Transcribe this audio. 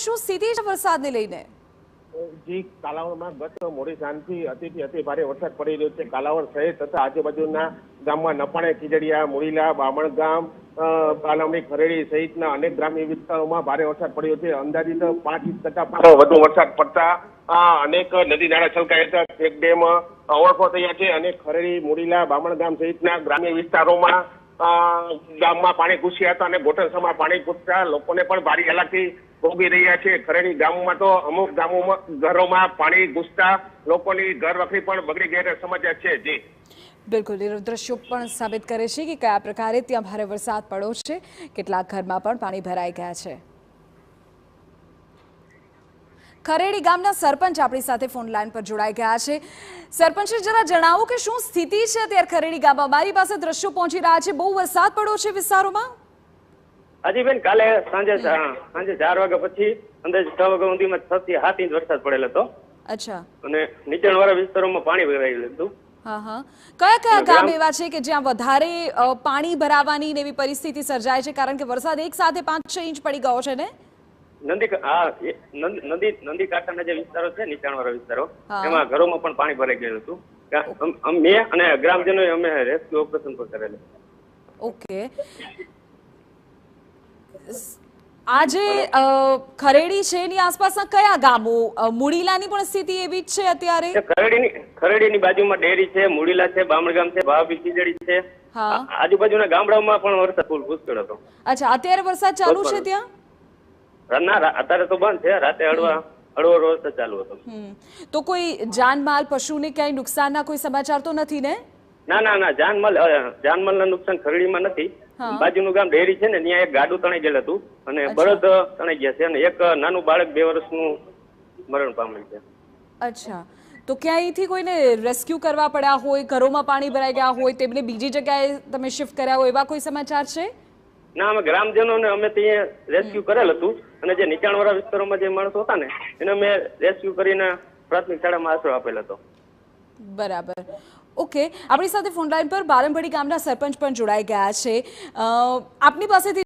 શું સ્થિતિ છે વરસાદને લઈને? જી, કાલાવડમાં ગત મોડી સાંજથી અતિથી અતિ ભારે વરસાદ પડી રહ્યો છે. કાલાવડ શહેર તથા આજુબાજુના ગામમાં નપાણે, ખીજડીયા, મુડીલા, બામણ ગામ, કાલાવડી, ખરેડી સહિતના અનેક ગ્રામ્ય વિસ્તારોમાં ભારે વરસાદ પડ્યો છે. અંદાજિત 5 ઇંચ કરતા પણ વધુ વરસાદ પડતા અનેક નદી નાળા છલકાયા હતા. ચેક ડેમ ઓવરફ્લો થયા છે અને ખરેડી, મુડીલા, બામણ ગામ સહિતના ગ્રામ્ય વિસ્તારોમાં ગામમાં પાણી ઘૂસ્યા હતા અને ગોઠણસમાં પાણી ઘૂસતા લોકોને પણ ભારે હાલાકી ભોગવી રહ્યા છે. ખરેડી ગામમાં તો અમુક ગામોમાં ઘરોમાં પાણી ઘૂસતા લોકોની ઘર વખરી પણ બગડી ગયા સમાચાર છે. જી બિલકુલ, એ દ્રશ્યો પણ સાબિત કરે છે કે કયા પ્રકારે ત્યાં ભારે વરસાદ પડ્યો છે. કેટલાક ઘરમાં પણ પાણી ભરાઈ ગયા છે. ખરેડી ગામના સરપંચ આપણી સાથે ફોન લાઈન પર જોડાઈ ગયા છે. સરપંચ, જરા જણાવો કે શું સ્થિતિ છે અત્યારે ખરેડી ગામમાં? મારી પાસે દ્રશ્યો પહોંચી રહ્યા છે. બહુ વરસાદ પડ્યો છે વિસ્તારોમાં? હાજીબેન, કાલે સાંજે 4 વાગ્યા પછી અંદાજે 6 વાગ્યા સુધીમાં 6 થી 7 ઇંચ વરસાદ પડેલો હતો. અચ્છા. અને નીચાણવાળા વિસ્તારોમાં પાણી ભરાયેલું હતું. હા. કયા કયા ગામ એવા છે કે જ્યાં વધારે પાણી ભરાવાની એવી પરિસ્થિતિ સર્જાય છે? કારણ કે વરસાદ એક સાથે 5-6 ઇંચ પડી ગયો છે ને? નદી કાંઠાના જે વિસ્તારો છે, નીચાણવાળા વિસ્તારો, એમાં ઘરોમાં પણ પાણી ભરાઈ ગયેલું હતું. મેં અને ગ્રામજનોએ અમે રેસ્ક્યુ ઓપરેશન પણ કરેલું. ઓકે. આજે ખરેડી છે એની આસપાસના કયા ગામો? મુડીલાની પણ સ્થિતિ એવી જ છે અત્યારે? ખરેડીની બાજુમાં ડેરી છે, મુડીલા છે, બામણગામ છે, ભાભી, ખીજડી છે. આજુબાજુના ગામડાઓમાં પણ વરસાદ ફૂલ પુષ્કળ હતો. અચ્છા, અત્યારે વરસાદ ચાલુ છે ત્યાં? ના, અત્યારે તો બંધ છે. રાતે હળવો વરસાદ ચાલુ હતો. તો કોઈ જાનમાલ, પશુને ક્યાંય નુકસાનના કોઈ સમાચાર તો નથી ને? ના, જાનમાલના નુકસાન ખરેડીમાં નથી. બાજુનું ગામ ડેરી છે ને, ત્યાં એક ગાડું તણાઈ ગયેલું હતું અને બળદ તણાઈ ગયા છે અને એક નાનું બાળક 2 વર્ષનું મરણ પામેલ છે. અચ્છા, તો ક્યાંયથી કોઈને રેસ્ક્યુ કરવા પડ્યા હોય, ઘરોમાં પાણી ભરાઈ ગયા હોય, તેમને બીજી જગ્યાએ તમે શિફ્ટ કર્યા હોય, એવા કોઈ સમાચાર છે? ના, અમે ગ્રામજનોને અમે ત્યાં રેસ્ક્યુ કરેલ હતું અને જે નીચાણવાળા વિસ્તારોમાં જે માણસો હતા ને એને અમે રેસ્ક્યુ કરીને પ્રાથમિક શાળામાં આશરો આપેલો હતો. બરાબર. ઓકે, આપણી સાથે ફોન લાઈન પર બારમપડી ગામના સરપંચ પણ જોડાઈ ગયા છે. આપની પાસેથી